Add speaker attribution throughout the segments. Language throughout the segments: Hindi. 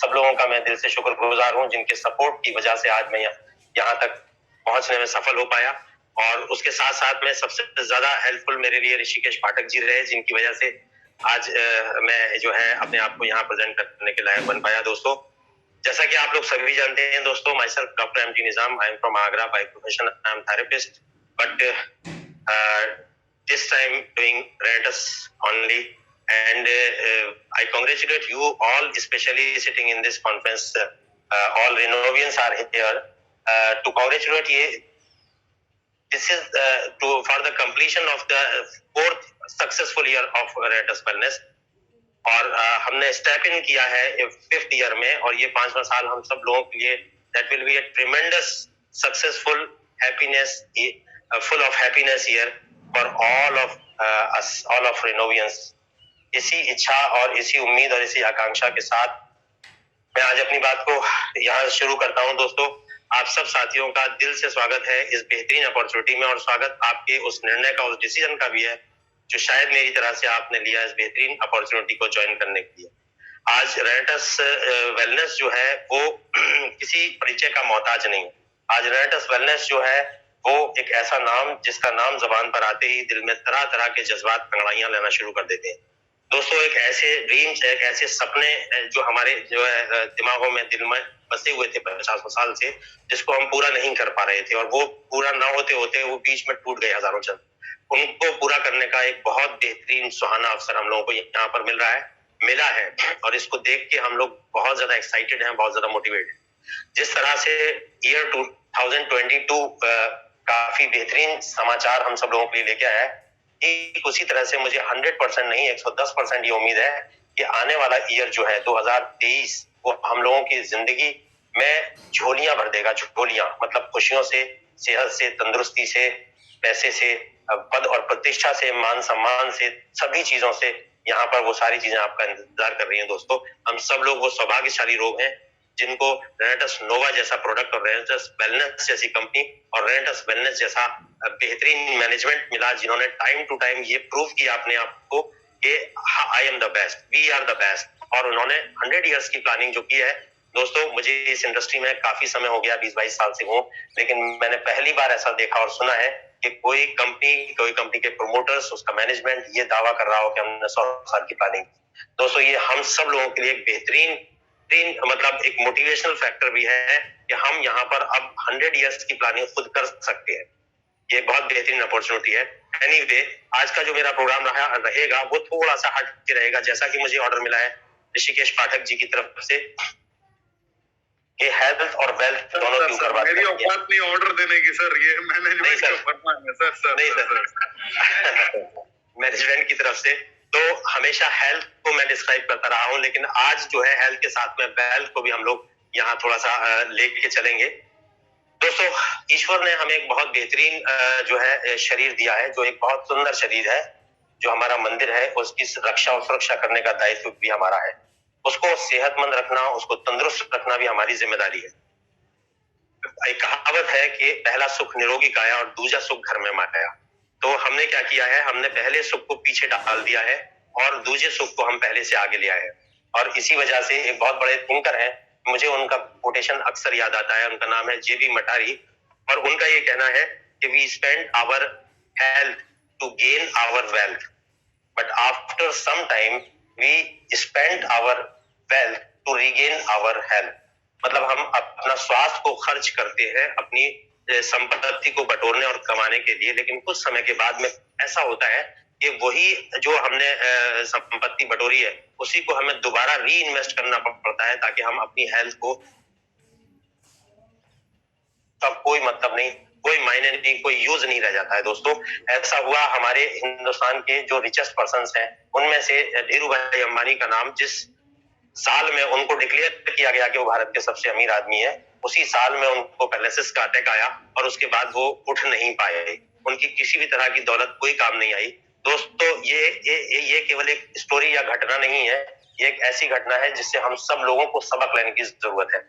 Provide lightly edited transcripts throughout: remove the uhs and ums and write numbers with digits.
Speaker 1: सब लोगों का मैं दिल से शुक्रगुजार हूँ जिनके सपोर्ट की वजह से आज मैं यहाँ तक पहुंचने में सफल हो पाया। और उसके साथ साथ में सबसे ज्यादा हेल्पफुल मेरे लिए ऋषिकेश पाठक जी रहे, जिनकी वजह से आज मैं जो है अपने आप को यहाँ प्रेजेंट करने के लायक बन पाया। दोस्तों, जैसा कि आप लोग सभी जानते हैं दोस्तों, myself doctor M T Nizam, I am from Agra, by profession I am therapist, but this time doing Renatus only, and I congratulate you all, especially sitting in this conference. All Renovians are here to congratulate you. This is for the completion of the 4th successful year of Renatus Wellness. और हमने स्टेप इन किया है 5th ईयर में, और ये 5वां साल हम सब लोगों के लिए that will be a tremendous successful happiness, full of happiness year for all of us, all of Renovians. इसी इच्छा और इसी उम्मीद और इसी आकांक्षा के साथ मैं आज अपनी बात को यहाँ शुरू करता हूँ। दोस्तों, आप सब साथियों का दिल से स्वागत है इस बेहतरीन अपॉर्चुनिटी में, और स्वागत आपके उस निर्णय का, उस डिसीजन का भी है जो शायद मेरी तरह से आपने लिया इस बेहतरीन अपॉर्चुनिटी को ज्वाइन करने के लिए। आज रेनेटस वेलनेस जो है वो किसी परिचय का मोहताज नहीं। आज रेनेटस वेलनेस जो है वो एक ऐसा नाम जिसका नाम जबान पर आते ही दिल में तरह तरह के जज्बात अंगड़ाइयां लेना शुरू कर देते हैं। दोस्तों, एक ऐसे ड्रीम्स, एक ऐसे सपने जो हमारे जो है दिमागों में, दिल में बसे हुए थे 50 साल से, जिसको हम पूरा नहीं कर पा रहे थे, और वो पूरा ना होते होते वो बीच में टूट गए हजारों जन। उनको पूरा करने का एक बहुत बेहतरीन सुहाना अवसर हम लोगों को यहाँ पर मिला है, और इसको देख के हम लोग बहुत ज्यादा एक्साइटेड हैं, बहुत ज्यादा मोटिवेटेड। जिस तरह से ईयर 2022 काफी बेहतरीन समाचार हम सब लोगों के लिए लेके आया है, ठीक उसी तरह से मुझे 100% नहीं 110% ये उम्मीद है कि आने वाला ईयर जो है 2023 वो हम लोगों की जिंदगी में झोलियां भर देगा। झोलियां मतलब खुशियों से, सेहत से, तंदुरुस्ती से, पैसे से, पद और प्रतिष्ठा से, मान सम्मान से, सभी चीजों से यहाँ पर वो सारी चीजें आपका इंतजार कर रही हैं। दोस्तों, हम सब लोग वो सौभाग्यशाली लोग हैं जिनको रेनेटस नोवा जैसा प्रोडक्ट और रेनेटस वेलनेस जैसी कंपनी और रेनेटस वेलनेस जैसा बेहतरीन मैनेजमेंट मिला, जिन्होंने टाइम टू टाइम ये प्रूव किया अपने आप को कि I am the best, we are the best. और उन्होंने 100 इयर्स की प्लानिंग जो की है। दोस्तों, मुझे इस इंडस्ट्री में काफी समय हो गया, 20-22 साल से हूँ, लेकिन मैंने पहली बार ऐसा देखा और सुना है कि कोई कंपनी के प्रोमोटर्स, उसका मैनेजमेंट ये दावा कर रहा हो कि हमने 100 साल की प्लानिंग। दोस्तों, ये हम सब लोगों के लिए एक बेहतरीन मतलब एक मोटिवेशनल फैक्टर भी है कि हम यहाँ पर अब 100 इयर्स की प्लानिंग खुद कर सकते हैं। ये बहुत बेहतरीन अपॉर्चुनिटी है। एनीवे, आज का जो मेरा प्रोग्राम रहेगा वो थोड़ा सा हट के रहेगा, जैसा कि मुझे ऑर्डर मिला है ऋषिकेश पाठक जी की तरफ से कि हेल्थ और वेल्थ दोनों के ऊपर बात
Speaker 2: मेरी औकात नहीं ऑर्डर देने की सर, ये मैनेजमेंट का फरमा है सर।
Speaker 1: नहीं सर, मैनेजमेंट की तरफ से तो हमेशा हेल्थ को मैं डिस्क्राइब करता रहा हूं, लेकिन आज जो है हेल्थ के साथ में वेल्थ को भी हम लोग यहाँ थोड़ा सा लेके चलेंगे। दोस्तों, ईश्वर ने हमें एक बहुत बेहतरीन जो है शरीर दिया है, जो एक बहुत सुंदर शरीर है, जो हमारा मंदिर है, उसकी रक्षा और सुरक्षा करने का दायित्व भी हमारा है। उसको सेहतमंद रखना, उसको तंदुरुस्त रखना भी हमारी जिम्मेदारी है। एक कहावत है कि पहला सुख निरोगी काया और दूसरा सुख घर में माया। तो हमने क्या किया है, हमने पहले सुख को पीछे डाल दिया है और दूसरे सुख को हम पहले से आगे ले आए हैं। और इसी वजह से एक बहुत बड़े थिंकर हैं, मुझे उनका कोटेशन अक्सर याद आता है, उनका नाम है जेबी मटारी, और उनका ये कहना है कि we spend our health to gain our wealth, but after some time we spend our wealth to regain our health. मतलब हम अपना स्वास्थ्य को खर्च करते हैं अपनी संपत्ति को बटोरने और कमाने के लिए, लेकिन कुछ समय के बाद में ऐसा होता है कि वही जो हमने संपत्ति बटोरी है उसी को हमें दोबारा री इन्वेस्ट करना पड़ता है, ताकि हम अपनी हेल्थ को, तब कोई मतलब नहीं, कोई मायने नहीं, कोई यूज नहीं रह जाता है। दोस्तों, ऐसा हुआ हमारे हिंदुस्तान के जो रिचेस्ट पर्संस हैं, उनमें से धीरू भाई अंबानी का नाम जिस साल में उनको डिक्लेयर किया गया कि वो भारत के सबसे अमीर आदमी है, उसी साल में उनको पैरालिसिस का अटैक आया और उसके बाद वो उठ नहीं पाए। उनकी किसी भी तरह की दौलत कोई काम नहीं आई। दोस्तों, ये केवल एक स्टोरी या घटना नहीं है, ये एक ऐसी घटना है जिससे हम सब लोगों को सबक लेने की जरूरत है।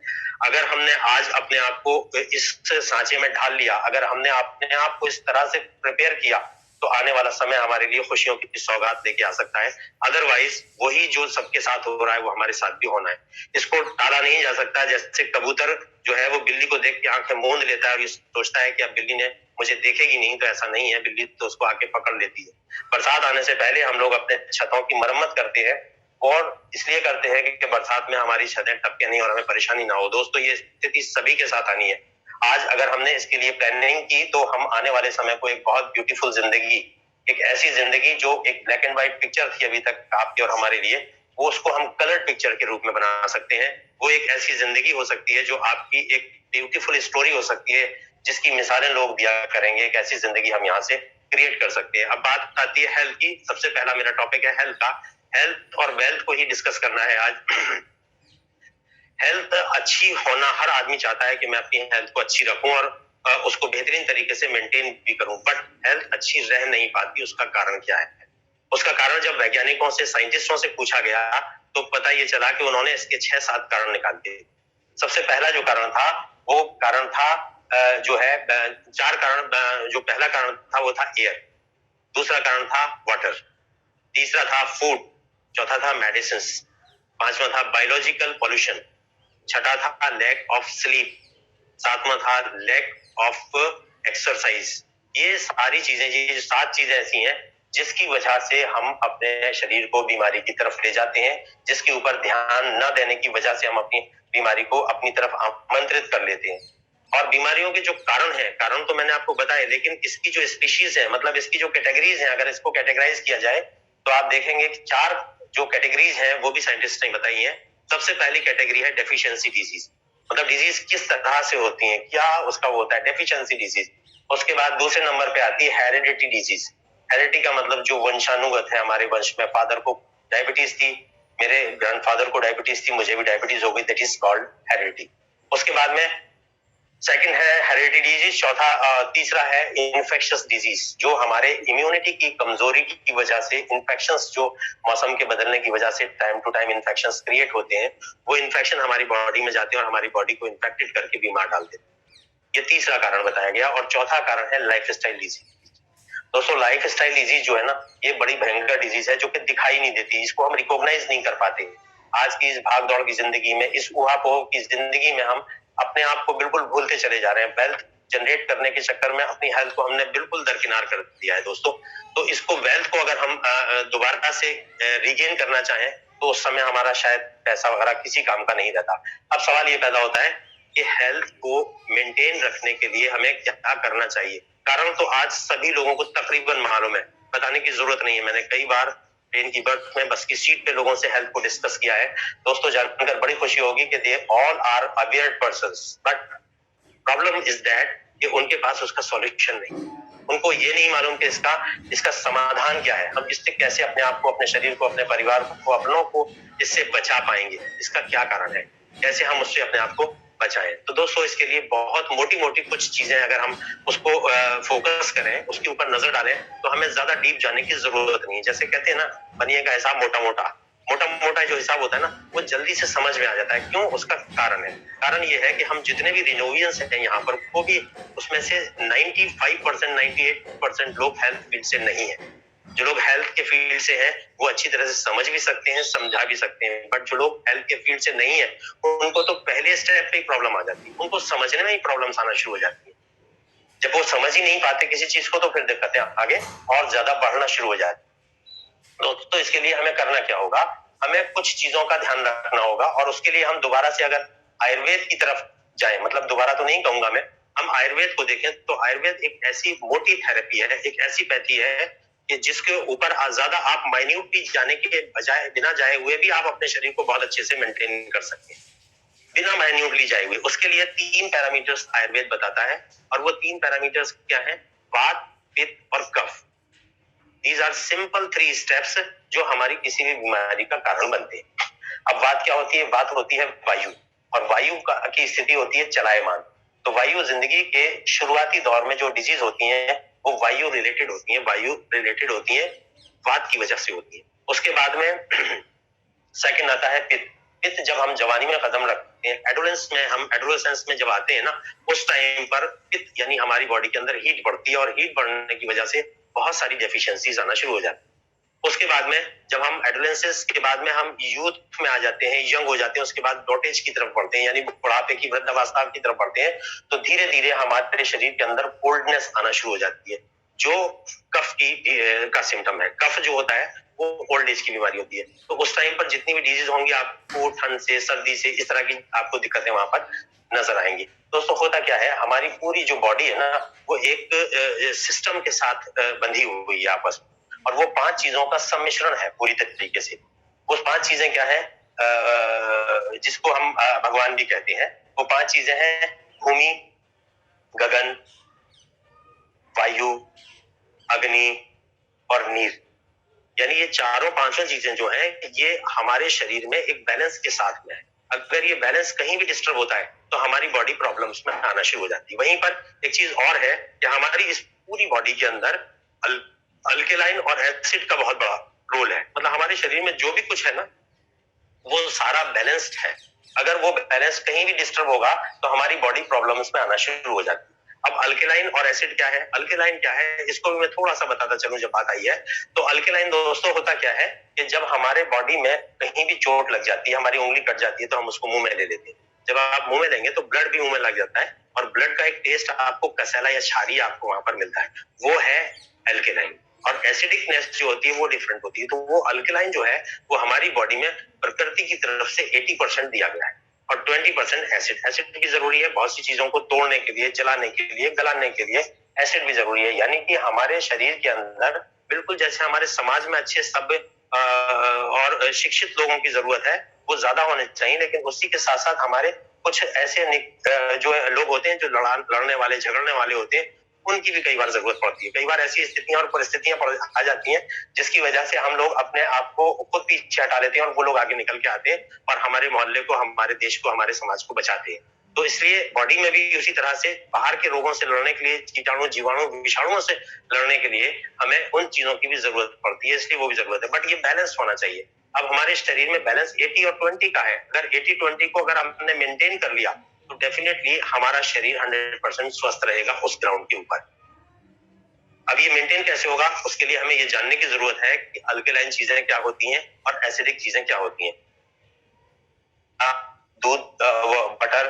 Speaker 1: अगर हमने आज अपने आप को इस सांचे में ढाल लिया, अगर हमने अपने आप को इस तरह से प्रिपेयर किया तो आने वाला समय हमारे लिए खुशियों की सौगात लेके आ सकता है। अदरवाइज वही जो सबके साथ हो रहा है वो हमारे साथ भी होना है, इसको टाला नहीं जा सकता। जैसे कबूतर जो है वो बिल्ली को देख के आंखें मूंद लेता है और ये सोचता है कि अब बिल्ली ने मुझे देखेगी नहीं, तो ऐसा नहीं है, बिल्ली तो उसको आके पकड़ लेती है। बरसात आने से पहले हम लोग अपने छतों की मरम्मत करते हैं, और इसलिए करते हैं कि बरसात में हमारी छतें टपके नहीं और हमें परेशानी ना हो। दोस्तों, ये स्थिति सभी के साथ आनी है। आज अगर हमने इसके लिए प्लानिंग की तो हम आने वाले समय को एक बहुत ब्यूटीफुल जिंदगी, एक ऐसी जिंदगी जो एक ब्लैक एंड व्हाइट पिक्चर थी अभी तक आपके और हमारे लिए, वो उसको हम कलर पिक्चर के रूप में बना सकते हैं। वो एक ऐसी जिंदगी हो सकती है जो आपकी एक ब्यूटीफुल स्टोरी हो सकती है, जिसकी मिसालें लोग दिया करेंगे। एक ऐसी जिंदगी हम यहाँ से क्रिएट कर सकते हैं। अब बात आती है हेल्थ की। सबसे पहला मेरा टॉपिक है हेल्थ का। हेल्थ और वेल्थ को ही डिस्कस करना है आज। हेल्थ अच्छी होना, हर आदमी चाहता है कि मैं अपनी हेल्थ को अच्छी रखूं और उसको बेहतरीन तरीके से मेंटेन भी करूं, बट हेल्थ अच्छी रह नहीं पाती। उसका कारण क्या है? उसका कारण जब वैज्ञानिकों से, साइंटिस्टों से पूछा गया तो पता ये चला कि उन्होंने इसके 6-7 कारण निकाल दिए। सबसे पहला जो कारण था वो कारण था जो है 4 कारण। जो पहला कारण था वो था एयर, दूसरा कारण था वाटर, तीसरा था फूड, चौथा था मेडिसिन, पांचवा था बायोलॉजिकल पॉल्यूशन, छठा था लैक ऑफ स्लीप, सातवां था लैक ऑफ एक्सरसाइज। ये सारी चीजें, ये 7 चीजें ऐसी हैं जिसकी वजह से हम अपने शरीर को बीमारी की तरफ ले जाते हैं, जिसके ऊपर ध्यान न देने की वजह से हम अपनी बीमारी को अपनी तरफ आमंत्रित कर लेते हैं। और बीमारियों के जो कारण है, कारण तो मैंने आपको बताया, लेकिन इसकी जो स्पीशीज है, मतलब इसकी जो कैटेगरीज है, अगर इसको कैटेगराइज किया जाए तो आप देखेंगे कि 4 जो कैटेगरीज है वो भी साइंटिस्ट ने बताई है। सबसे पहली कैटेगरी है डेफिशिएंसी डिजीज, मतलब डिजीज किस तरह से होती है, क्या उसका वो होता है, डेफिशिएंसी डिजीज। उसके बाद दूसरे नंबर पे आती है हेरिडिटी डिजीज। हेरिडिटी का मतलब जो वंशानुगत है, हमारे वंश में फादर को डायबिटीज थी, मेरे ग्रैंडफादर को डायबिटीज थी, मुझे भी डायबिटीज हो गई, दैट इज कॉल्ड हेरिडिटी। उसके बाद में सेकंड है हेरिडिटी डिजीज, तीसरा है इन्फेक्शियस डिजीज, जो हमारे इम्यूनिटी की कमजोरी की वजह से इन्फेक्शंस, जो मौसम के बदलने की वजह से time to time infections create होते हैं, वो इन्फेक्शन हमारी बॉडी में जाते हैं और हमारी बॉडी को इन्फेक्टेड करके बीमार डाल देते हैं। ये तीसरा कारण बताया गया। और चौथा कारण है लाइफस्टाइल डिजीज। दोस्तों, लाइफस्टाइल डिजीज जो है ना, ये बड़ी भयंकर डिजीज है जो कि दिखाई नहीं देती, इसको हम रिकॉग्नाइज नहीं कर पाते। आज की इस भाग दौड़ की जिंदगी में, इस उहापोह की जिंदगी में हम अपने आप को बिल्कुल भूलते चले जा रहे हैं। वेल्थ जनरेट करने के चक्कर में अपनी हेल्थ को हमने बिल्कुल दरकिनार कर दिया है दोस्तों। तो इसको, वेल्थ को अगर हम दोबारा से रिगेन करना चाहें तो उस समय हमारा शायद पैसा वगैरह किसी काम का नहीं रहता। अब सवाल ये पैदा होता है कि हेल्थ को मेंटेन रखने के लिए हमें क्या करना चाहिए। कारण तो आज सभी लोगों को तकरीबन मालूम है, बताने की जरूरत नहीं है। मैंने कई बार ट्रेन की बर्थ में, बस की सीट पे लोगों से हेल्थ को डिस्कस किया है। दोस्तों, जानकर बड़ी खुशी होगी कि they all are aware persons, but problem is that कि उनके पास उसका सॉल्यूशन नहीं। उनको ये नहीं मालूम कि इसका समाधान क्या है, हम इससे कैसे अपने आप को, अपने शरीर को, अपने परिवार को, अपनों को इससे बचा पाएंगे, इसका क्या कारण है, कैसे हम उससे अपने आप को बचाएं। तो दोस्तों, इसके लिए बहुत मोटी मोटी कुछ चीजें अगर हम उसको फोकस करें, उसके ऊपर नजर डालें, तो हमें ज्यादा डीप जाने की जरूरत नहीं है। जैसे कहते हैं ना, बनिएगा हिसाब मोटा मोटा, मोटा मोटा जो हिसाब होता है ना, वो जल्दी से समझ में आ जाता है। क्यों? उसका कारण है। कारण ये है कि हम जितने भी रिनोवियंस हैं यहाँ पर, वो भी उसमें से 95%, 98% लोग हेल्थ फील्ड से नहीं है। जो लोग हेल्थ के फील्ड से हैं वो अच्छी तरह से समझ भी सकते हैं, समझा भी सकते हैं, बट जो लोग हेल्थ के फील्ड से नहीं है उनको तो पहले स्टेप पे ही प्रॉब्लम आ जाती है, उनको समझने में ही प्रॉब्लम्स आना शुरू हो जाती है। जब वो समझ ही नहीं पाते किसी चीज को, तो फिर दिक्कतें आगे और ज्यादा बढ़ना शुरू हो जाती है। तो इसके लिए हमें करना क्या होगा? हमें कुछ चीजों का ध्यान रखना होगा, और उसके लिए हम दोबारा से अगर आयुर्वेद की तरफ जाए, मतलब दोबारा तो नहीं कहूंगा मैं, हम आयुर्वेद को देखें तो आयुर्वेद एक ऐसी मोटी थेरेपी है, एक ऐसी पैथी है कि जिसके ऊपर ज्यादा आप माइन्यूटली जाने के बजाय, बिना जाए हुए भी आप अपने शरीर को बहुत अच्छे से मेंटेन कर सकते हैं, बिना माइन्यूटली जाए हुए। उसके लिए 3 पैरामीटर्स आयुर्वेद बताता है, और वो 3 पैरामीटर्स क्या है? वात, पित्त और कफ। These are simple 3 steps जो हमारी किसी भी बीमारी का कारण बनते हैं। अब बात क्या होती है? बात होती है वायु, और वायु की स्थिति होती है चलायमान। तो वायु जिंदगी के शुरुआती दौर में जो डिजीज होती हैं वो वायु रिलेटेड होती हैं, वायु रिलेटेड होती हैं, वात की वजह से होती है। उसके बाद में सेकंड आता है पित्त। पित्त जब हम जवानी में कदम रखते हैं, एडोलेसेंस में जब आते हैं ना, उस टाइम पर पित्त यानी हमारी बॉडी के अंदर हीट बढ़ती है, और हीट बढ़ने की वजह से बहुत सारी डेफिशिएंसीज आना शुरू हो जाती है। उसके बाद में जब हम एडोलेंसेंस के बाद में हम यूथ में आ जाते हैं, यंग हो जाते हैं, उसके बाद डॉटेज की तरफ बढ़ते हैं, यानी बुढ़ापे की वृद्धावस्था की तरफ बढ़ते हैं, तो धीरे धीरे हमारे शरीर के अंदर कोल्डनेस आना शुरू हो जाती है, जो कफ का सिम्टम है। कफ जो होता है वो ओल्ड एज की बीमारी होती है। तो उस टाइम पर जितनी भी डिजीज होंगी आपको ठंड से, सर्दी से, इस तरह की आपको दिक्कतें वहां पर नजर आएंगी। दोस्तों होता क्या है, हमारी पूरी जो बॉडी है ना, वो एक सिस्टम के साथ बंधी हुई है आपस में, और वो 5 चीजों का सम्मिश्रण है पूरी तरीके से। वो 5 चीजें क्या है, जिसको हम भगवान भी कहते हैं। वो 5 चीजें हैं भूमि, गगन, वायु, अग्नि और नीर। यानी ये चारों पांचों चीजें जो हैं, ये हमारे शरीर में एक बैलेंस के साथ में है। अगर ये बैलेंस कहीं भी डिस्टर्ब होता है तो हमारी बॉडी प्रॉब्लम्स में आना शुरू हो जाती है। वहीं पर एक चीज और है कि हमारी इस पूरी बॉडी के अंदर अल्केलाइन और एसिड का बहुत बड़ा रोल है। मतलब हमारे शरीर में जो भी कुछ है ना, वो सारा बैलेंस्ड है। अगर वो बैलेंस कहीं भी डिस्टर्ब होगा तो हमारी बॉडी प्रॉब्लम्स में आना शुरू हो जाती है। अब अल्केलाइन और एसिड क्या है, अल्केलाइन क्या है, इसको भी मैं थोड़ा सा बताता चलूं जब बात आई है। तो अल्केलाइन दोस्तों होता क्या है कि जब हमारे बॉडी में कहीं भी चोट लग जाती है, हमारी उंगली कट जाती है, तो हम उसको मुंह में ले लेते हैं। जब आप मुंह में लेंगे तो ब्लड भी मुंह में लग जाता है, और ब्लड का एक टेस्ट आपको कसैला या क्षारीय आपको वहां पर मिलता है, वो है अल्केलाइन। और एसिडिकनेस जो होती है वो डिफरेंट होती है। तो वो अल्केलाइन जो है वो हमारी बॉडी में प्रकृति की तरफ से 80% दिया गया है, और 20% एसिड। एसिड भी जरूरी है बहुत सी चीजों को तोड़ने के लिए, जलाने के लिए, गलाने के लिए एसिड भी जरूरी है। यानी कि हमारे शरीर के अंदर बिल्कुल जैसे हमारे समाज में अच्छे सभ्य और शिक्षित लोगों की जरूरत है, वो ज्यादा होने चाहिए, लेकिन उसी के साथ साथ हमारे कुछ ऐसे जो लोग होते हैं जो लड़ने वाले, झगड़ने वाले होते हैं, उनकी भी कई बार जरूरत पड़ती है। कई बार ऐसी स्थितियां और परिस्थितियां आ जाती हैं जिसकी वजह से हम लोग अपने आप को खुद पीछे हटा लेते हैं और वो लोग आगे निकल के आते हैं और हमारे मोहल्ले को, हमारे देश को, हमारे समाज को बचाते हैं। तो इसलिए बॉडी में भी उसी तरह से बाहर के रोगों से लड़ने के लिए, कीटाणु, जीवाणु, विषाणुओं से लड़ने के लिए हमें उन चीजों की भी जरूरत पड़ती है, इसलिए वो भी जरूरत है। बट ये बैलेंस होना चाहिए। अब हमारे शरीर में बैलेंस 80 और 20 का है। अगर 80-20 को अगर हमने मेंटेन कर लिया तो डेफिनेटली हमारा शरीर 100% स्वस्थ रहेगा उस ग्राउंड के ऊपर। अब ये मेंटेन कैसे होगा, उसके लिए हमें ये जानने की जरूरत है कि अल्कलाइन चीजें क्या होती हैं और एसिडिक चीजें क्या होती हैं। दूध, बटर,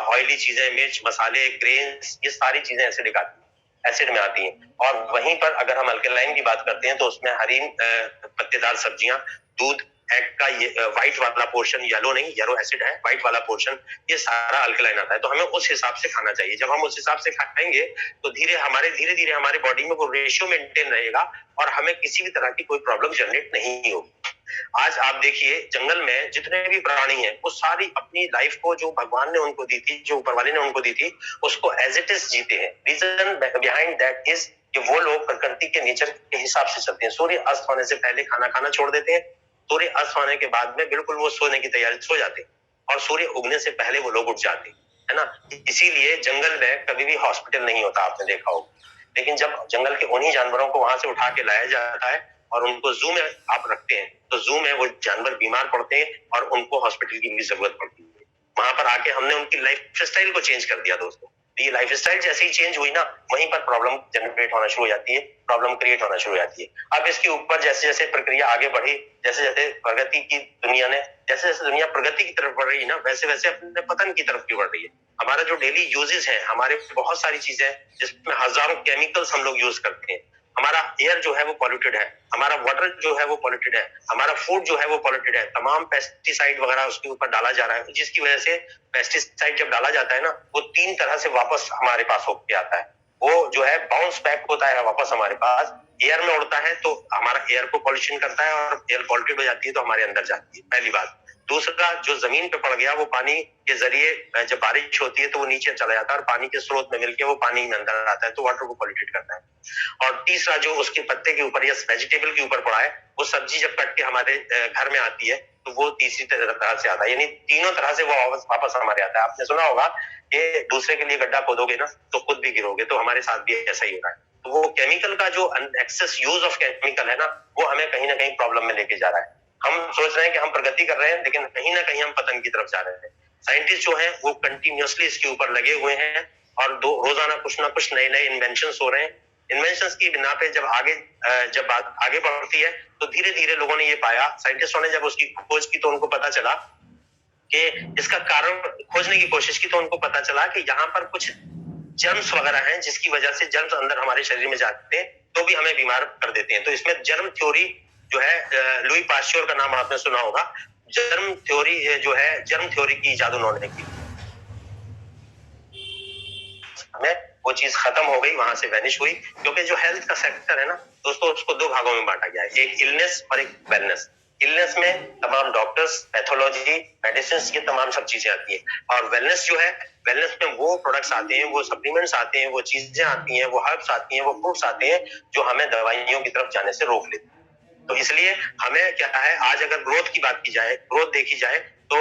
Speaker 1: ऑयली चीजें, मिर्च, मसाले, ग्रेन्स, ये सारी चीजें एसिडिक आती हैं, एसिड में आती हैं। और वहीं पर अगर हम अल्कलाइन की बात करते हैं तो उसमें हरी पत्तेदार सब्जियां, दूध, एग का ये व्हाइट वाला पोर्शन, येलो नहीं, येलो एसिड है, व्हाइट वाला पोर्शन, ये सारा अल्कलाइन आता है। तो हमें उस हिसाब से खाना चाहिए। जब हम उस हिसाब से खाएंगे तो धीरे धीरे हमारे बॉडी में वो रेशियो मेंटेन रहेगा और हमें किसी भी तरह की कोई प्रॉब्लम जनरेट नहीं होगी। आज आप देखिए जंगल में जितने भी प्राणी हैं वो सारी अपनी लाइफ को जो भगवान ने उनको दी थी, जो ऊपर वाले ने उनको दी थी, उसको एज इट इज जीते हैं। रीजन बिहाइंड दैट इज कि वो लोग प्रकृति के नेचर के हिसाब से चलते हैं। सूर्य अस्त होने से पहले खाना खाना छोड़ देते हैं, सूर्य अस्त होने के बाद में बिल्कुल वो सोने की तैयारी, सो जाते हैं, और सूर्य उगने से पहले वो लोग उठ जाते हैं, है ना। इसीलिए जंगल में कभी भी हॉस्पिटल नहीं होता, आपने देखा होगा। लेकिन जब जंगल के उन्हीं जानवरों को वहां से उठा के लाया जाता है और उनको जू में आप रखते हैं, तो जू में वो जानवर बीमार पड़ते हैं और उनको हॉस्पिटल की भी जरूरत पड़ती है। वहां पर आके हमने उनकी लाइफ स्टाइल को चेंज कर दिया दोस्तों। ये लाइफ स्टाइल जैसे ही चेंज हुई ना, वहीं पर प्रॉब्लम जनरेट होना शुरू हो जाती है, प्रॉब्लम क्रिएट होना शुरू हो जाती है। अब इसके ऊपर जैसे जैसे प्रक्रिया आगे बढ़ी, जैसे जैसे प्रगति की दुनिया ने, जैसे जैसे दुनिया प्रगति की तरफ बढ़ रही है ना, वैसे वैसे अपने पतन की तरफ भी बढ़ रही है। हमारा जो डेली यूजेस है, हमारे बहुत सारी चीजें जिसमें हजारों केमिकल्स हम लोग यूज करते हैं। हमारा एयर जो है वो पॉल्यूटेड है, हमारा वाटर जो है वो पॉल्यूटेड है, हमारा फूड जो है वो पॉल्यूटेड है। तमाम पेस्टिसाइड वगैरह उसके ऊपर डाला जा रहा है, जिसकी वजह से पेस्टिसाइड जब डाला जाता है ना, वो 3 तरह से वापस हमारे पास होके आता है। वो जो है बाउंस बैक होता है वापस हमारे पास। एयर में उड़ता है तो हमारा एयर को पॉल्यूशन करता है और एयर पॉल्यूटेड हो जाती है तो हमारे अंदर जाती है, पहली बात। दूसरा, जो जमीन पे पड़ गया वो पानी के जरिए जब बारिश होती है तो वो नीचे चला जाता है और पानी के स्रोत में मिलकर वो पानी में अंदर आता है, तो वाटर को पॉल्यूटेड करता है। और तीसरा, जो उसके पत्ते के ऊपर या वेजिटेबल के ऊपर पड़ा है, वो सब्जी जब कट के हमारे घर में आती है तो वो तीसरी तरह से आता है। यानी तीनों तरह से वो वापस हमारे आता है। आपने सुना होगा कि दूसरे के लिए गड्ढा खोदोगे ना तो खुद भी गिरोगे, तो हमारे साथ भी ऐसा ही हो रहा है। तो वो केमिकल का जो एक्सेस यूज ऑफ केमिकल है ना, वो हमें कहीं ना कहीं प्रॉब्लम में लेके जा रहा है। हम सोच रहे हैं कि हम प्रगति कर रहे हैं, लेकिन कहीं ना कहीं हम पतन की तरफ जा रहे हैं। साइंटिस्ट जो है वो कंटिन्यूअसली इसके ऊपर लगे हुए हैं और रोजाना कुछ ना कुछ नए नए इन्वेंशन हो रहे हैं। इन्वेंशंस की बिना पे जब बात आगे बढ़ती है तो धीरे धीरे लोगों ने ये पाया, साइंटिस्टों ने जब उसकी खोज की तो उनको पता चला कि इसका कारण खोजने की कोशिश की तो उनको पता चला कि यहाँ पर कुछ जर्म्स वगैरह हैं जिसकी वजह से जर्म्स अंदर हमारे शरीर में जाते हैं तो भी हमें बीमार कर देते हैं। तो इसमें जर्म थ्योरी जो है, लुई पाश्योर का नाम आपने सुना होगा। जर्म थ्योरी की इजाद उन्होंने की। हमें वो चीज खत्म हो गई, वहां से वैनिश हुई, क्योंकि जो हेल्थ का सेक्टर है ना दोस्तों, उसको दो भागों में बांटा गया है, एक इलनेस और एक वेलनेस। इलनेस में तमाम डॉक्टर्स, पैथोलॉजी, मेडिसिन, ये तमाम सब चीजें आती हैं। और वेलनेस जो है, वेलनेस में वो प्रोडक्ट्स आते हैं, वो सप्लीमेंट्स आते हैं, वो चीजें आती हैं, वो हर्ब्स आती हैं, वो फ्रूट्स आते हैं जो हमें दवाइयों की तरफ जाने से रोक लेते हैं। तो इसलिए हमें क्या है, आज अगर ग्रोथ की बात की जाए, ग्रोथ देखी जाए तो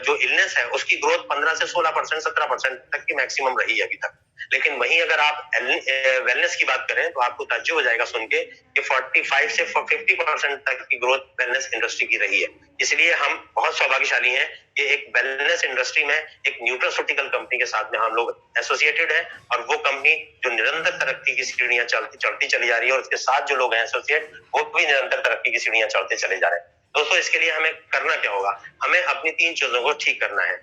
Speaker 1: जो इलनेस है उसकी ग्रोथ 15 से 16%, 17% तक की मैक्सिमम रही है अभी तक। लेकिन वहीं अगर आप वेलनेस की बात करें तो आपको ताज्जुब हो जाएगा सुन के कि 45 से 50% तक की ग्रोथ वेलनेस इंडस्ट्री की रही है। इसलिए हम बहुत सौभाग्यशाली हैं कि एक वेलनेस इंडस्ट्री में एक न्यूट्रास्यूटिकल कंपनी के साथ में हम लोग एसोसिएटेड हैं, और वो कंपनी जो निरंतर तरक्की की सीढ़ियां चढ़ती चली जा रही है, और उसके साथ जो लोग हैं एसोसिएट, वो भी निरंतर तरक्की की सीढ़ियां चढ़ते चले जा रहे हैं। दोस्तों, इसके लिए हमें करना क्या होगा? हमें अपनी 3 चीजों को ठीक करना है।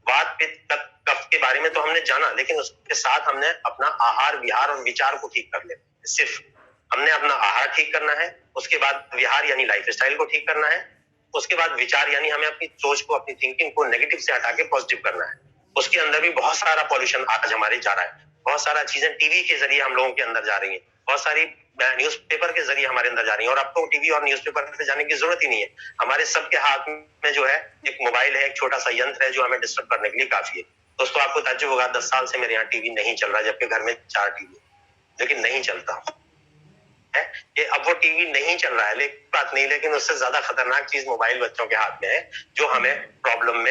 Speaker 1: वात, पित्त, कफ के बारे में तो हमने जाना, लेकिन उसके साथ हमने अपना आहार, विहार और विचार को ठीक कर लेना। सिर्फ हमने अपना आहार ठीक करना है, उसके बाद विहार यानी लाइफ स्टाइल को ठीक करना है, उसके बाद विचार यानी हमें अपनी सोच को, अपनी थिंकिंग को नेगेटिव से हटा के पॉजिटिव करना है। उसके अंदर भी बहुत सारा पॉल्यूशन आज हमारे जा रहा है, बहुत सारा चीजें टीवी के जरिए हम लोगों के अंदर जा रही है, बहुत सारी न्यूज़पेपर के जरिए हमारे अंदर जा रही है, और अब तो टीवी और न्यूज़पेपर पे जाने की जरूरत ही नहीं है। हमारे सबके हाथ में जो है एक मोबाइल है, एक छोटा सा यंत्र है जो हमें डिस्टर्ब करने के लिए काफी है। दोस्तों, आपको ताज्जुब होगा, 10 साल से मेरे यहाँ टीवी नहीं चल रहा, जबकि घर में 4 टीवी, लेकिन नहीं चलता है कि अब वो टीवी नहीं चल रहा है, लेकिन बात नहीं, लेकिन उससे ज्यादा खतरनाक चीज मोबाइल बच्चों के हाथ में है, जो हमें प्रॉब्लम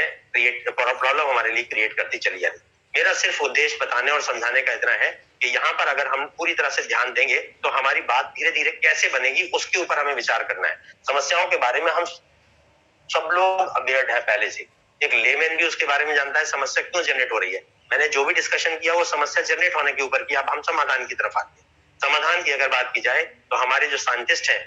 Speaker 1: हमारे लिए क्रिएट करती चली जा रही है। मेरा सिर्फ उद्देश्य बताने और समझाने का इतना है कि यहाँ पर अगर हम पूरी तरह से ध्यान देंगे तो हमारी बात धीरे धीरे कैसे बनेगी, उसके ऊपर हमें विचार करना है। समस्याओं के बारे में हम सब लोग अवेयर है पहले से, एक लेमैन भी उसके बारे में जानता है समस्या क्यों जनरेट हो रही है। मैंने जो भी डिस्कशन किया वो समस्या जनरेट होने के ऊपर किया। अब हम समाधान की तरफ आते हैं। समाधान की अगर बात की जाए तो हमारे जो साइंटिस्ट हैं,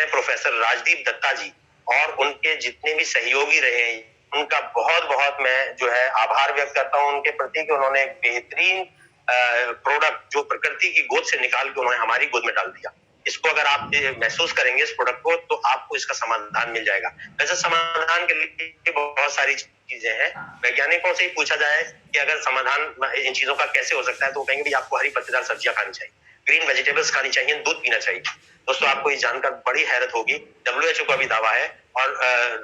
Speaker 1: प्रोफेसर राजदीप दत्ता जी और उनके जितने भी सहयोगी रहे, उनका बहुत बहुत मैं जो है आभार व्यक्त करता हूं उनके प्रति कि उन्होंने एक बेहतरीन प्रोडक्ट जो प्रकृति की गोद से निकाल के उन्होंने हमारी गोद में डाल दिया। इसको अगर आप महसूस करेंगे इस प्रोडक्ट को, तो आपको इसका समाधान मिल जाएगा। वैसे समाधान के लिए बहुत सारी चीजें हैं। वैज्ञानिकों से ही पूछा जाए कि अगर समाधान इन चीजों का कैसे हो सकता है, तो वो कहेंगे भी आपको हरी पत्तेदार सब्जियां खानी चाहिए, ग्रीन वेजिटेबल्स खानी चाहिए, दूध पीना चाहिए। दोस्तों, आपको ये जानकर बड़ी हैरत होगी, WHO का भी दावा है और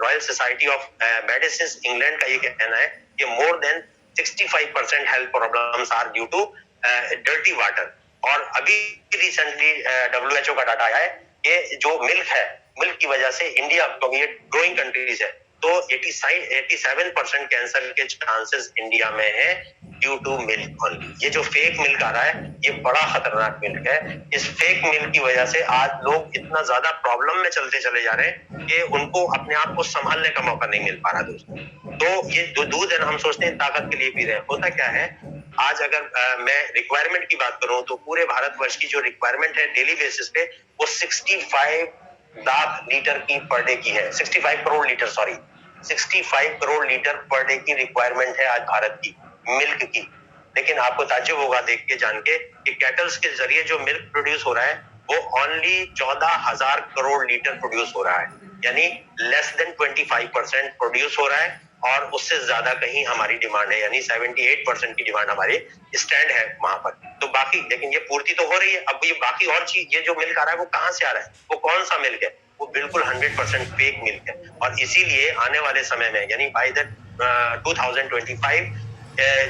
Speaker 1: royal society of medicine England का ये कहना है कि more than 65% health problems are due to dirty water. और अभी रिसेंटली WHO का डाटा आया है कि जो मिल्क है, मिल्क की वजह से इंडिया, क्योंकि ये ग्रोइंग कंट्रीज है, तो 87% कैंसर के चांसेस इंडिया में है ड्यू टू मिल्क ओनली। ये जो फेक मिल्क आ रहा है, ये बड़ा खतरनाक मिल्क है। इस फेक मिल्क की वजह से आज लोग इतना ज्यादा प्रॉब्लम में चलते चले जा रहे हैं कि उनको अपने आप को संभालने का मौका नहीं मिल पा रहा दोस्तों। तो ये जो दूध है हम सोचते हैं ताकत के लिए पी रहे हैं, होता क्या है, आज अगर मैं रिक्वायरमेंट की बात करूं तो पूरे भारतवर्ष की जो रिक्वायरमेंट है डेली बेसिस पे, वो 65 लाख लीटर की पर डे की है। 65 crore litre, sorry, 65 crore litre per day की रिक्वायरमेंट है आज भारत की मिल्क की। लेकिन आपको ताज्जुब होगा देख के, जान के कि कैटल्स के जरिए जो मिल्क प्रोड्यूस हो रहा है वो ओनली 14,000 करोड़ लीटर प्रोड्यूस हो रहा है, यानी लेस देन 25% प्रोड्यूस हो रहा है, और उससे ज्यादा कहीं हमारी डिमांड है, यानी 78% की डिमांड हमारे स्टैंड है वहां पर। तो बाकी, लेकिन ये पूर्ति तो हो रही है। अब ये बाकी और चीज, ये जो मिल्क आ रहा है वो कहां से आ रहा है, वो कौन सा मिल्क है? वो बिल्कुल 100% फेक मिल्क है। और इसीलिए आने वाले समय में, यानी बाय द 2025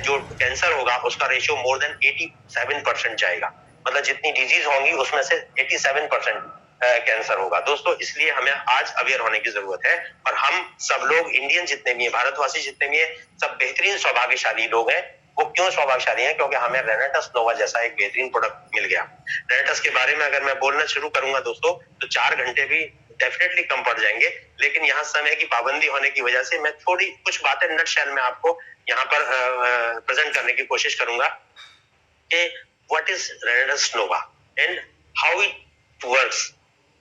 Speaker 1: जो कैंसर होगा उसका रेशियो मोर देन 87% जाएगा। मतलब जितनी डिजीज होंगी उसमें से 87% कैंसर होगा दोस्तों। इसलिए हमें आज अवेयर होने की जरूरत है, और हम सब लोग इंडियन जितने भी हैं, भारतवासी जितने भी हैं, सब बेहतरीन सौभाग्यशाली लोग हैं। वो क्यों सौभाग्यशाली हैं? क्योंकि हमें रेनेटस नोवा जैसा एक बेहतरीन प्रोडक्ट मिल गया। रेनेटस के बारे में अगर मैं बोलना शुरू करूंगा दोस्तों, तो 4 घंटे भी डेफिनेटली कम पड़ जाएंगे, लेकिन यहाँ समय की पाबंदी होने की वजह से मैं थोड़ी कुछ बातें नटशेल में आपको यहाँ पर प्रेजेंट करने की कोशिश करूंगा कि what is Renitas Nova and how it works.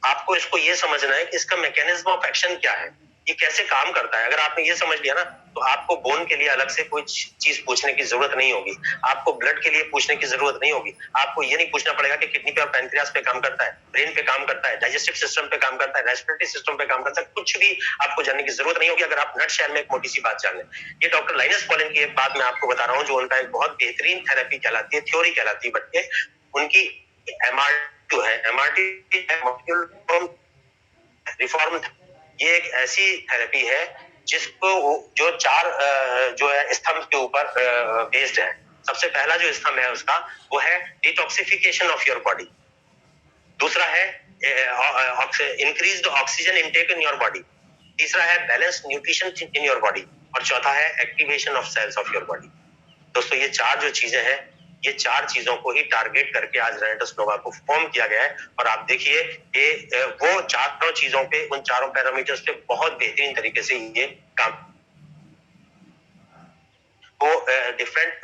Speaker 1: आपको इसको ये समझना है कि इसका मैकेनिज्म ऑफ एक्शन क्या है, ये कैसे काम करता है। अगर आपने ये समझ लिया ना तो आपको बोन के लिए अलग से कोई चीज पूछने की जरूरत नहीं होगी, आपको ब्लड के लिए पूछने की जरूरत नहीं होगी, आपको ये नहीं पूछना पड़ेगा कि किडनी पे और पैंक्रियास पे काम करता है, ब्रेन पे काम करता है, डाइजेस्टिव सिस्टम पे काम करता है, रेस्पिरेटरी सिस्टम पे काम करता है, कुछ भी आपको जानने की जरूरत नहीं होगी अगर आप नट शेल में एक मोटी सी बात जान लें। ये डॉक्टर लाइनस पॉलिन की एक बात मैं आपको बता रहा हूँ जो उनका एक बहुत बेहतरीन थेरेपी कहलाती है, थ्योरी कहलाती है, बट उनकी एमआरटी जो है, एमआरटी रिफॉर्म, ये एक ऐसी थेरेपी है जिसको जो चार जो है स्तंभ के ऊपर बेस्ड है। सबसे पहला जो स्तंभ है उसका वो है डिटॉक्सिफिकेशन ऑफ योर बॉडी, दूसरा है increase the oxygen intake in your body, तीसरा है balance nutrition in your body, और चौथा है activation of cells of your body. दोस्तों ये चार जो चीजें हैं, ये चार चीजों को ही टारगेट करके आज रेनिटस नोवा को फॉर्म किया गया है। और आप देखिए ये वो चारों चीजों पे, उन चारों पैरामीटर्स पे बहुत बेहतरीन तरीके से ये काम, वो डिफरेंट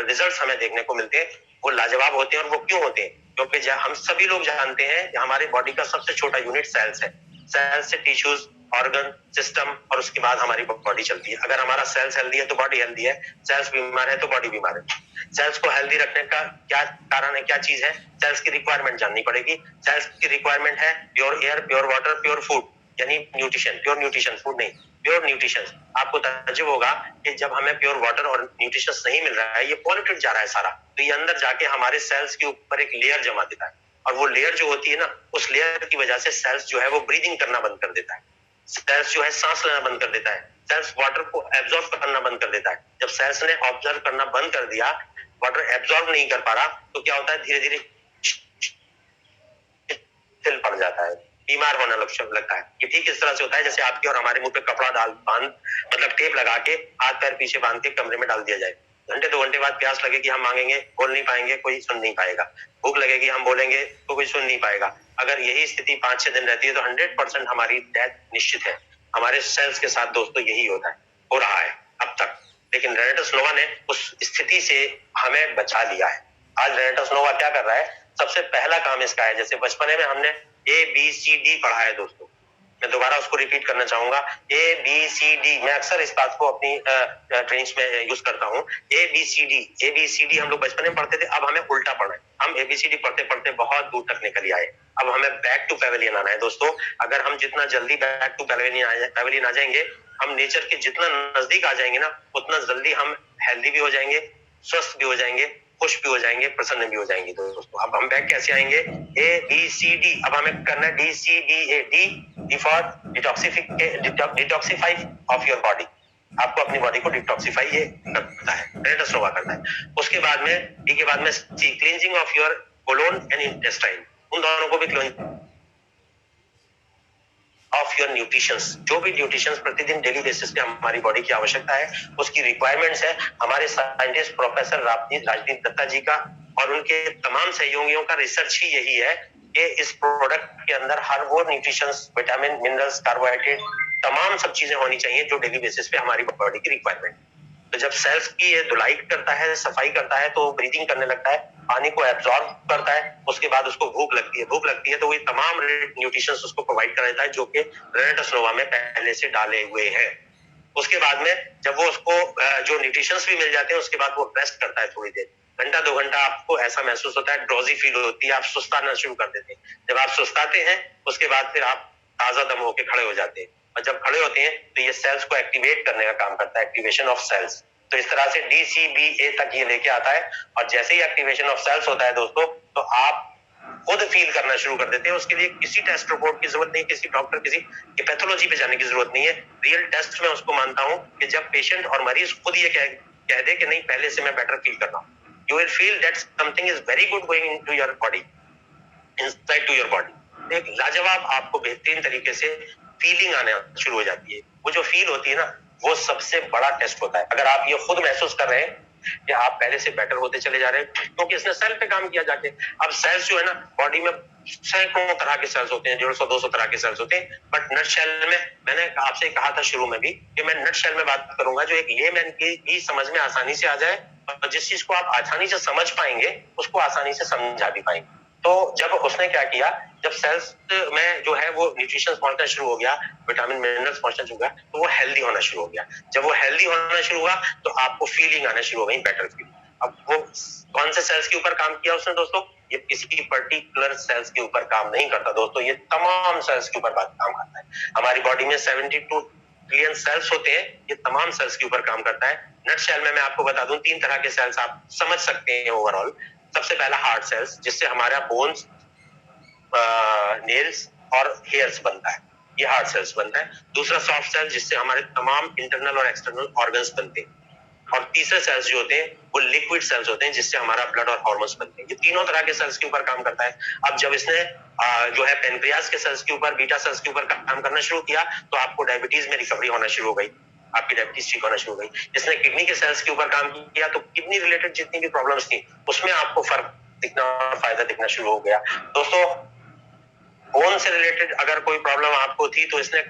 Speaker 1: रिजल्ट्स हमें देखने को मिलते हैं, वो लाजवाब होते हैं। और वो क्यों होते हैं? क्योंकि हम सभी लोग जानते हैं कि हमारे बॉडी का सबसे छोटा यूनिट सेल्स है। सेल्स से टिश्यूज, ऑर्गन, सिस्टम और उसके बाद हमारी बॉडी चलती है। अगर हमारा सेल्स हेल्दी है तो बॉडी हेल्दी है, सेल्स बीमार है तो बॉडी बीमार है। सेल्स को हेल्दी रखने का क्या कारण है, क्या चीज है? सेल्स की रिक्वायरमेंट जाननी पड़ेगी। सेल्स की रिक्वायरमेंट है pure air, pure water, pure food, यानी न्यूट्रिशन, प्योर न्यूट्रिशन, फूड नहीं, प्योर न्यूट्रिशन। आपको ताज्जुब होगा कि जब हमें प्योर वाटर और न्यूट्रिशन नहीं मिल रहा है, ये पॉल्यूटेड जा रहा है सारा, तो ये अंदर जाके हमारे सेल्स के ऊपर एक लेयर जमा देता है, और वो लेयर जो होती है ना, उस लेयर की वजह से सेल्स जो है वो ब्रीदिंग करना बंद कर देता है, सेल्स जो है सांस लेना बंद कर देता है, सेल्स वाटर को एब्जॉर्ब करना बंद कर देता है। जब सेल्स ने ऑब्जर्व करना बंद कर दिया, वाटर एब्जॉर्ब नहीं कर पा रहा, तो क्या होता है? धीरे धीरे तिल पड़ जाता है, बीमार होना लगता है। ये ठीक इस तरह से होता है जैसे आपके और हमारे मुंह पे कपड़ा बांध मतलब टेप लगा के हाथ पैर पीछे बांध के कमरे में डाल दिया जाए। घंटे 2 घंटे बाद प्यास लगेगी, हम मांगेंगे, बोल नहीं पाएंगे, कोई सुन नहीं पाएगा। भूख लगेगी, हम बोलेंगे तो कोई सुन नहीं पाएगा। अगर यही स्थिति 5-6 दिन रहती है तो 100% हमारी डेथ निश्चित है। हमारे सेल्स के साथ दोस्तों यही होता है, हो रहा है अब तक। लेकिन रेनिटस नोवा ने उस स्थिति से हमें बचा लिया है। आज रेनिटस नोवा क्या कर रहा है? सबसे पहला काम इसका है, जैसे बचपन में हमने ABCD पढ़ा है दोस्तों, मैं दोबारा उसको रिपीट करना चाहूंगा। ABCD, मैं अक्सर इस बात को अपनी ट्रेनिंग्स में यूज करता हूँ। ABCD हम लोग बचपन में पढ़ते थे, अब हमें उल्टा पढ़ना है। हम ABCD पढ़ते पढ़ते बहुत दूर तक निकल आए, अब हमें बैक टू पैवेलियन आना है दोस्तों। अगर हम जितना जल्दी बैक टू पैवेलियन आ जाएंगे, हम नेचर के जितना नजदीक आ जाएंगे ना, उतना जल्दी हम हेल्दी भी हो जाएंगे, स्वस्थ भी हो जाएंगे, खुश भी हो जाएंगे, प्रसन्न भी हो जाएंगे दोस्तों। अब हम बैक कैसे आएंगे? ABCD, अब हमें करना है DCDA। D for detoxify of your body, आपको अपनी बॉडी को डिटॉक्सिफाई ये करता है, रेनिटस नोवा करता है। उसके बाद में डी के बाद में C, cleansing of your colon and intestine, उन दोनों को भी क्लींज ऑफ योर न्यूट्रिशंस, जो भी न्यूट्रिशंस प्रतिदिन डेली बेसिस पे हमारी बॉडी की आवश्यकता है, उसकी रिक्वायरमेंट्स है। हमारे साइंटिस्ट प्रोफेसर राजदीप दत्ता जी का और उनके तमाम सहयोगियों का रिसर्च ही यही है कि इस प्रोडक्ट के अंदर हर वो न्यूट्रिशंस, विटामिन, मिनरल्स, कार्बोहाइड्रेट, तमाम सब चीजें होनी चाहिए जो डेली बेसिस पे हमारी बॉडी की रिक्वायरमेंट। तो जब सेल्स की ये धुलाई करता है, सफाई करता है, तो ब्रीदिंग करने लगता है, पानी को एब्जॉर्ब करता है, उसके बाद उसको भूख लगती है तो वो तमाम न्यूट्रिशंस उसको प्रोवाइड कर देता है जो कि रेनिटस नोवा में पहले से डाले हुए हैं। उसके बाद में जब वो उसको जो न्यूट्रिशंस भी मिल जाते हैं, उसके बाद वो रेस्ट करता है थोड़ी देर, घंटा 2 घंटा आपको ऐसा महसूस होता है, ड्रोजी फील होती है, आप सुस्ताना शुरू कर देते हैं। जब आप सुस्ताते हैं उसके बाद फिर आप ताजा दम होकर खड़े हो जाते हैं, और जब खड़े होते हैं तो ये सेल्स को एक्टिवेट करने का काम करता है, एक्टिवेशन ऑफ सेल्स। तो इस तरह से DCBA तक ये लेके आता है, और जैसे ही एक्टिवेशन ऑफ सेल्स होता है दोस्तों, तो आप खुद फील करना शुरू कर देते हैं। उसके लिए किसी टेस्ट रिपोर्ट की जरूरत नहीं, किसी डॉक्टर, किसी पैथोलॉजी पे जाने की जरूरत नहीं है। रियल टेस्ट में उसको मानता हूं कि जब पेशेंट और मरीज खुद ये कह दे कि नहीं, पहले से मैं बेटर फील कर रहा हूं, you will feel that something is very good going into your body, inside to your body। एक लाजवाब आपको बेहतरीन तरीके से फीलिंग आने शुरू हो जाती है। वो जो फील होती है ना, वो सबसे बड़ा टेस्ट होता है। अगर आप ये खुद महसूस कर रहे हैं कि आप पहले से बेटर होते चले जा रहे हैं, क्योंकि इसने सेल पे काम किया जाके। अब सेल्स जो है ना, बॉडी में सैकड़ों तरह के सेल्स होते हैं, 150-200 तरह के सेल्स होते हैं, बट नट शेल में, मैंने आपसे कहा था शुरू में भी कि मैं नट शेल में बात करूंगा जो एक लेमैन की भी समझ में आसानी से आ जाए और जिस चीज को आप आसानी से समझ पाएंगे उसको आसानी से समझा भी पाएंगे। तो जब उसने क्या किया, जब सेल्स में जो है वो न्यूट्रिशन पहुंचना शुरू हो गया, विटामिन मिनरल्स पहुंचना शुरू हो गया, तो वो हेल्दी होना शुरू हो गया। जब वो हेल्दी होना शुरू हुआ तो आपको फीलिंग आना शुरू हो गई, बेटर फीलिंग। अब वो कौन से सेल्स के ऊपर काम किया उसने दोस्तों? ये किसी पर्टिकुलर सेल्स के ऊपर काम नहीं करता दोस्तों, ये तमाम सेल्स के ऊपर काम करता है। हमारी बॉडी में 72 ट्रिलियन सेल्स होते हैं, ये तमाम सेल्स के ऊपर काम करता है। नटशेल में मैं आपको बता दूं, 3 तरह के सेल्स आप समझ सकते हैं ओवरऑल। सबसे पहला हार्ट सेल्स, जिससे हमारा बोन्स, नेल्स और हेयर्स बनता है, ये हार्ट सेल्स बनता है। दूसरा सॉफ्ट सेल, जिससे हमारे तमाम इंटरनल और एक्सटर्नल ऑर्गन्स बनते हैं। और तीसरे सेल्स जो होते हैं वो लिक्विड सेल्स होते हैं, जिससे हमारा ब्लड और हार्मोन्स बनते हैं। ये तीनों तरह के सेल्स के ऊपर काम करता है। अब जब इसने जो है पेनक्रियास के सेल्स के ऊपर, बीटा सेल्स के ऊपर काम करना शुरू किया, तो आपको डायबिटीज में रिकवरी होना शुरू हो गई, आपकी डायबिटीज ठीक होना शुरू हो गई। इसने किडनी के सेल्स के ऊपर काम किया, तो किडनी रिलेटेड जितनी भी प्रॉब्लम्स थी उसमें आपको फर्क दिखना, फायदा दिखना शुरू हो गया। दोस्तों, बोन से रिलेटेड अगर कोई प्रॉब्लम आपको थी तो इसने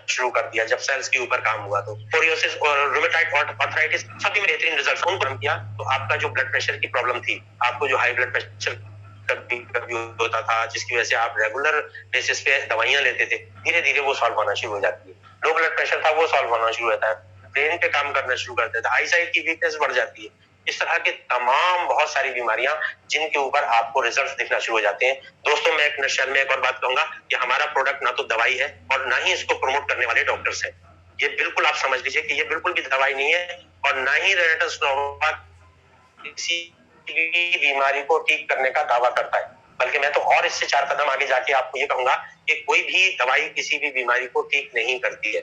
Speaker 1: शुरू कर दिया। जब सेल्स के ऊपर काम हुआ तो सोरियोसिस और रूमेटॉइड आर्थराइटिस सभी में बेहतरीन रिजल्ट्स उनको किया। तो आपका जो ब्लड प्रेशर की प्रॉब्लम थी, आपको जो हाई ब्लड प्रेशर कभी होता था, जिसकी वजह से आप रेगुलर बेसिस पे दवाइयां लेते थे, धीरे धीरे वो सॉल्व होना शुरू हो जाती है। लो ब्लड प्रेशर था, वो सॉल्व होना शुरू होता है। ब्रेन पे काम करना शुरू कर देता है, आई साइट की वीकनेस बढ़ जाती है। इस तरह के तमाम बहुत सारी बीमारियां जिनके ऊपर आपको रिजल्ट दिखना शुरू हो जाते हैं। दोस्तों, मैं एक नटशेल में एक और बात कहूंगा कि हमारा प्रोडक्ट ना तो दवाई है और ना ही इसको प्रमोट करने वाले डॉक्टर्स हैं। ये बिल्कुल आप समझ लीजिए कि ये बिल्कुल भी दवाई नहीं है, और ना ही रेनेटस नोवा किसी भी बीमारी को ठीक करने का दावा करता है। बल्कि मैं तो और इससे 4 कदम आगे जाके आपको ये कहूंगा कि कोई भी दवाई किसी भी बीमारी को ठीक नहीं करती है।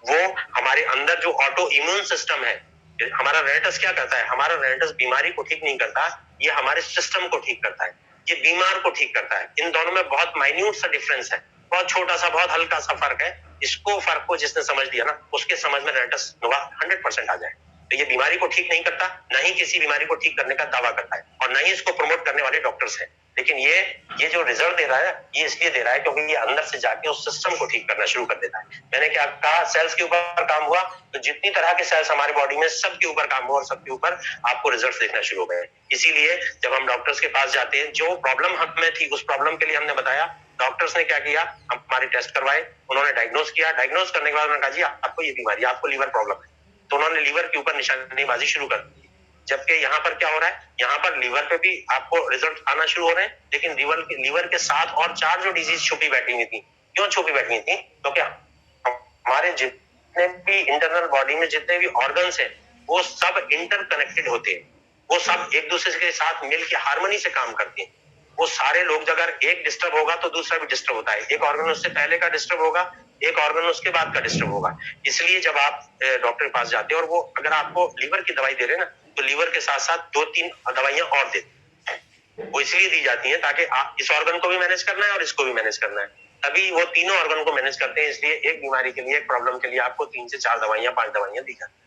Speaker 1: वो हमारे अंदर जो ऑटो इम्यून सिस्टम है, हमारा रेनेटस क्या करता है? हमारा रेनेटस बीमारी को ठीक नहीं करता, ये हमारे सिस्टम को ठीक करता है, ये बीमार को ठीक करता है। इन दोनों में बहुत माइन्यूट सा डिफरेंस है, बहुत छोटा सा, बहुत हल्का सा फर्क है। इसको फर्क को जिसने समझ लिया ना, उसके समझ में रेनेटस नोवा 100% आ जाए। तो ये बीमारी को ठीक नहीं करता, ना ही किसी बीमारी को ठीक करने का दावा करता है, और ना ही इसको प्रमोट करने वाले डॉक्टर्स हैं। लेकिन ये जो रिजल्ट दे रहा है, ये इसलिए दे रहा है क्योंकि ये अंदर से जाके उस सिस्टम को ठीक करना शुरू कर देता है। मैंने क्या कहा? सेल्स के ऊपर काम हुआ, तो जितनी तरह के सेल्स हमारे बॉडी में, सबके ऊपर काम हुआ और सबके ऊपर आपको रिजल्ट देखना शुरू हो गए। इसीलिए जब हम डॉक्टर्स के पास जाते हैं, जो प्रॉब्लम हमें थी उस प्रॉब्लम के लिए हमने बताया, डॉक्टर्स ने क्या किया? हमारे टेस्ट करवाए, उन्होंने डायग्नोज किया। डायग्नोज करने के बाद उन्होंने कहा जी आपको ये बीमारी, आपको लीवर प्रॉब्लम है। तो उन्होंने लीवर के ऊपर निशानेबाजी शुरू कर दी। जबकि यहाँ पर क्या हो रहा है? यहाँ पर लीवर पे भी आपको रिजल्ट आना शुरू हो रहे हैं, लेकिन लीवर के साथ और 4 जो डिजीज छुपी बैठी हुई थी। क्यों छुपी बैठी हुई थी? तो क्या हमारे जितने भी इंटरनल बॉडी में जितने भी ऑर्गन्स हैं, वो सब इंटरकनेक्टेड होते हैं, वो सब एक दूसरे के साथ मिलकर हार्मनी से काम करते हैं। वो सारे लोग, अगर एक डिस्टर्ब होगा तो दूसरा भी डिस्टर्ब होता है, एक ऑर्गन उससे पहले का डिस्टर्ब होगा, एक ऑर्गन उसके बाद का डिस्टर्ब होगा। इसलिए जब आप डॉक्टर के पास जाते हैं और वो अगर आपको लीवर की दवाई दे रहे हैं ना, तो लीवर के साथ साथ 2-3 दवाइयां और देते हैं। वो इसलिए दी जाती है ताकि आप इस ऑर्गन को भी मैनेज करना है और इसको भी मैनेज करना है, तभी वो तीनों ऑर्गन को मैनेज करते हैं। इसलिए एक बीमारी के लिए, एक प्रॉब्लम के लिए आपको 3 से 4 दवाइयां, 5 दवाइयां दी जाती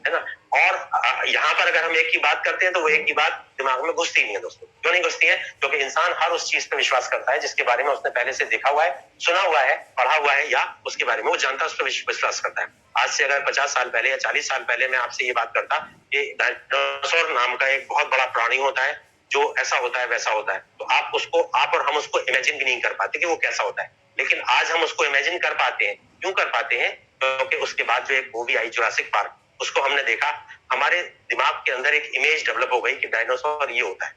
Speaker 1: है ना। और यहाँ पर अगर हम एक की बात करते हैं तो वो एक की बात दिमाग में घुसती नहीं है दोस्तों। क्यों नहीं घुसती है? क्योंकि इंसान हर उस चीज पे विश्वास करता है जिसके बारे में उसने पहले से देखा हुआ है, सुना हुआ है, पढ़ा हुआ है, या उसके बारे में वो जानता है, उस पर विश्वास करता है। आज से अगर 50 साल पहले या 40 साल पहले मैं आपसे ये बात करता कि डायनासोर नाम का एक बहुत बड़ा प्राणी होता है जो ऐसा होता है, वैसा होता है, तो आप और हम उसको इमेजिन भी नहीं कर पाते कि वो कैसा होता है। लेकिन आज हम उसको इमेजिन कर पाते हैं। क्यों कर पाते हैं? क्योंकि उसके बाद जो एक मूवी आई जुरासिक पार्क, उसको हमने देखा, हमारे दिमाग के अंदर एक इमेज डेवलप हो गई कि डायनासोर ये होता है।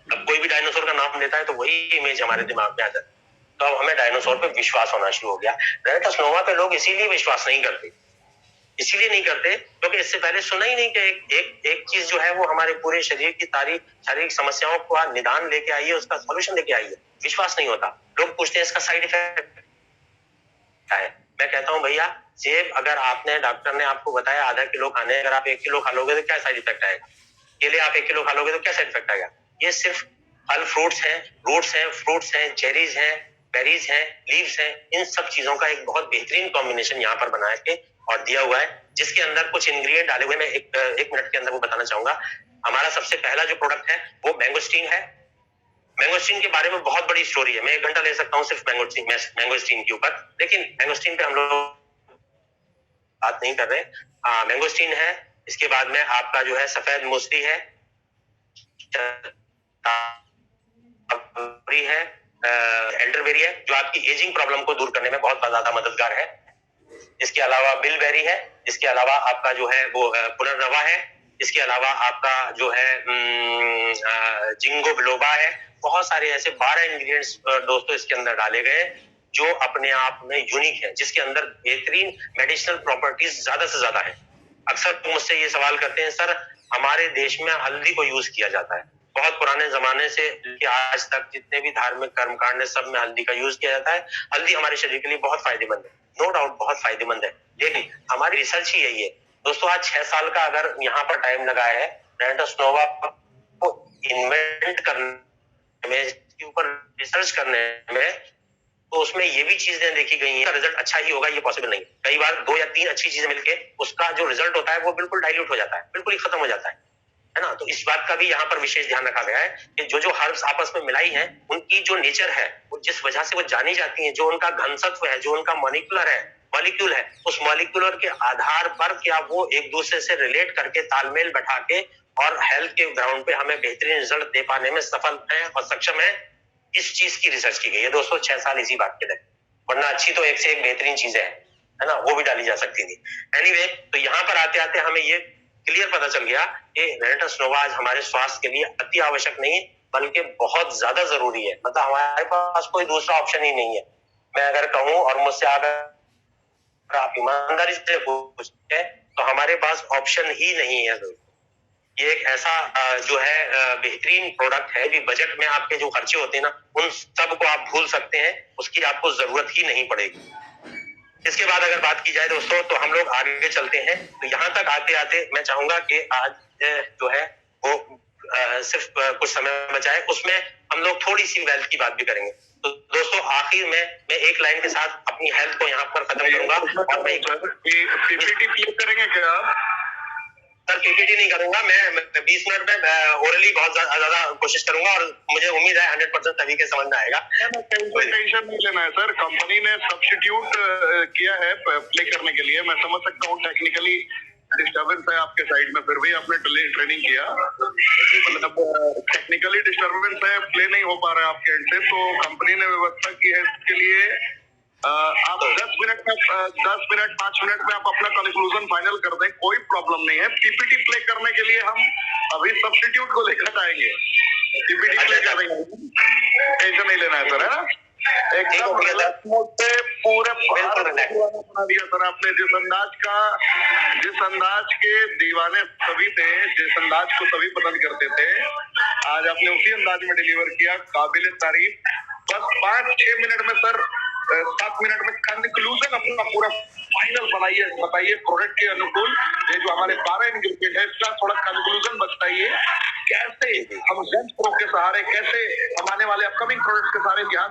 Speaker 1: अब कोई भी डायनासोर का नाम लेता है तो वही इमेज हमारे दिमाग में आ जाती है। तो अब हमें डायनासोर पे विश्वास होना शुरू हो गया। रेनेटस नोवा पे लोग इसीलिए विश्वास नहीं करते, इसीलिए नहीं करते क्योंकि इससे पहले सुना ही नहीं कि एक चीज जो है वो हमारे पूरे शरीर की सारी शारीरिक समस्याओं का निदान लेके आई है, उसका सॉल्यूशन लेके आई है। विश्वास नहीं होता। लोग पूछते हैं इसका साइड इफेक्ट क्या है। मैं कहता हूं भैया, सेब अगर आपने, डॉक्टर ने आपको बताया आधा किलो खाने, अगर आप 1 किलो खा लोगे तो क्या साइड इफेक्ट आएगा? केले आप 1 किलो खा लोगे तो क्या साइड इफेक्ट आएगा? ये सिर्फ फल, फ्रूट्स हैं, रूट्स हैं, फ्रूट्स हैं, चेरीज हैं, बेरीज हैं, लीव्स हैं, इन सब चीजों का एक बहुत बेहतरीन कॉम्बिनेशन यहाँ पर बना के और दिया हुआ है, जिसके अंदर कुछ इंग्रेडिएंट डाले हुए। मैं एक मिनट के अंदर वो बताना चाहूंगा। हमारा सबसे पहला जो प्रोडक्ट है वो मैंगोस्टीन है। मैंगोस्टीन के बारे में बहुत बड़ी स्टोरी है, मैं 1 घंटा ले सकता हूँ सिर्फ मैंगोस्टीन के ऊपर, लेकिन मैंगोस्टीन पे हम लोग बात नहीं कर रहे। मैंगोस्टीन है, इसके बाद में आपका जो है सफेद मूसली है, है एल्डरबेरी है, जो आपकी एजिंग प्रॉब्लम को दूर करने में बहुत ज्यादा मददगार है। इसके अलावा बिलबेरी है, इसके अलावा आपका जो है वो पुनर्नवा है, इसके अलावा आपका जो है जिंगो बिलोबा है। बहुत सारे ऐसे 12 इंग्रेडिएंट्स दोस्तों इसके अंदर डाले गए जो अपने आप में यूनिक है, जिसके अंदर बेहतरीन मेडिसिनल प्रॉपर्टीज ज्यादा से ज्यादा है। अक्सर मुझसे ये सवाल करते हैं, सर हमारे देश में हल्दी को यूज किया जाता है, बहुत पुराने जमाने से आज तक जितने भी धार्मिक कर्मकांड है सब में हल्दी का यूज किया जाता है। हल्दी हमारे शरीर के लिए बहुत फायदेमंद है, नो डाउट बहुत फायदेमंद है, लेकिन हमारी रिसर्च ही यही है दोस्तों। आज 6 साल का अगर यहाँ पर टाइम लगाया है रेनेटस नोवा को इन्वेंट करने में, इसके ऊपर रिसर्च करने में, तो उसमें ये भी चीजें देखी गई हैं, रिजल्ट अच्छा ही होगा ये पॉसिबल नहीं। कई बार 2 या 3 अच्छी चीजें मिलके उसका जो रिजल्ट होता है वो बिल्कुल डाइल्यूट हो जाता है, बिल्कुल ही खत्म हो जाता है ना। तो इस बात का भी यहाँ पर विशेष ध्यान रखा गया है कि जो हर्ब्स आपस में मिलाई हैं उनकी जो नेचर है, वो जिस वजह से वो जानी जाती हैं, जो उनका घनसत्व है, जो उनका मॉलिक्यूल है, उस मॉलिक्यूलर के आधार पर क्या वो एक दूसरे से रिलेट करके तालमेल बैठा के और हेल्थ के ग्राउंड पे हमें बेहतरीन रिजल्ट दे पाने में सफल है और सक्षम है, इस चीज की रिसर्च की गई है दोस्तों 6 साल इसी बात के लिए। वरना अच्छी तो एक से एक बेहतरीन चीजें है ना, वो भी डाली जा सकती थी। एनीवे, तो यहाँ पर आते आते हमें ये क्लियर पता चल गया कि रेनेटस नोवा आज हमारे स्वास्थ्य के लिए अति आवश्यक नहीं बल्कि बहुत ज्यादा जरूरी है। मतलब हमारे पास कोई दूसरा ऑप्शन ही नहीं है। मैं अगर कहूं और मुझसे अगर आप ईमानदारी से पूछते तो हमारे पास ऑप्शन ही नहीं है। ये एक ऐसा जो है बेहतरीन प्रोडक्ट है, भी बजट में आपके जो खर्चे होते हैं ना उन सब को आप भूल सकते हैं, उसकी आपको जरूरत ही नहीं पड़ेगी। इसके बाद अगर बात की जाए दोस्तों तो हम लोग आगे चलते हैं। तो यहाँ तक आते आते मैं चाहूंगा कि आज जो है वो सिर्फ कुछ समय बचा है, उसमें हम लोग थोड़ी सी वेल्थ की बात भी करेंगे। तो दोस्तों आखिर में मैं एक लाइन के साथ अपनी हेल्थ को यहाँ पर खत्म करूंगा और मैं
Speaker 2: पीपीटी प्ले करेंगे क्या आप?
Speaker 1: सर पीपीटी नहीं करूंगा, मैं 20 मिनट में ओरली बहुत ज्यादा कोशिश करूंगा और मुझे उम्मीद है 100% सभी के समझ में आएगा।
Speaker 2: टेंशन नहीं लेना है सर, कंपनी ने सब्स्टिट्यूट किया है प्ले करने के लिए। मैं समझ सकता हूँ टेक्निकली डिस्टर्बेंस है आपके साइड में, फिर भी आपने ट्रेनिंग किया, मतलब टेक्निकली डिस्टर्बेंस है, प्ले नहीं हो पा रहा है आपके एंड से, तो कंपनी ने व्यवस्था की है इसके लिए। आप 10 मिनट 5 मिनट में आप अपना कंक्लूजन फाइनल कर दें, कोई प्रॉब्लम नहीं है। पीपीटी प्ले करने के लिए हम अभी सब्स्टिट्यूट को लेकर आएंगे, पीपीटी प्ले करेंगे, टेंशन नहीं लेना है सर, है ना। एकदम पूरे बना दिया सर आपने। जिस अंदाज के दीवाने सभी थे, जिस अंदाज को सभी पसंद करते थे, आज आपने उसी अंदाज में डिलीवर किया, काबिल तारीफ। बस 5-6 मिनट में सर, 7 मिनट में कंक्लूजन अपना पूरा फाइनल बताइए प्रोडक्ट के अनुकूल। ये जो हमारे 12 इंग्रेडिएंट है इसका थोड़ा कंक्लूजन बताइए, कैसे हम जेंस प्रो के सहारे, कैसे हम आने वाले अपकमिंग प्रोडक्ट्स के सहारे ध्यान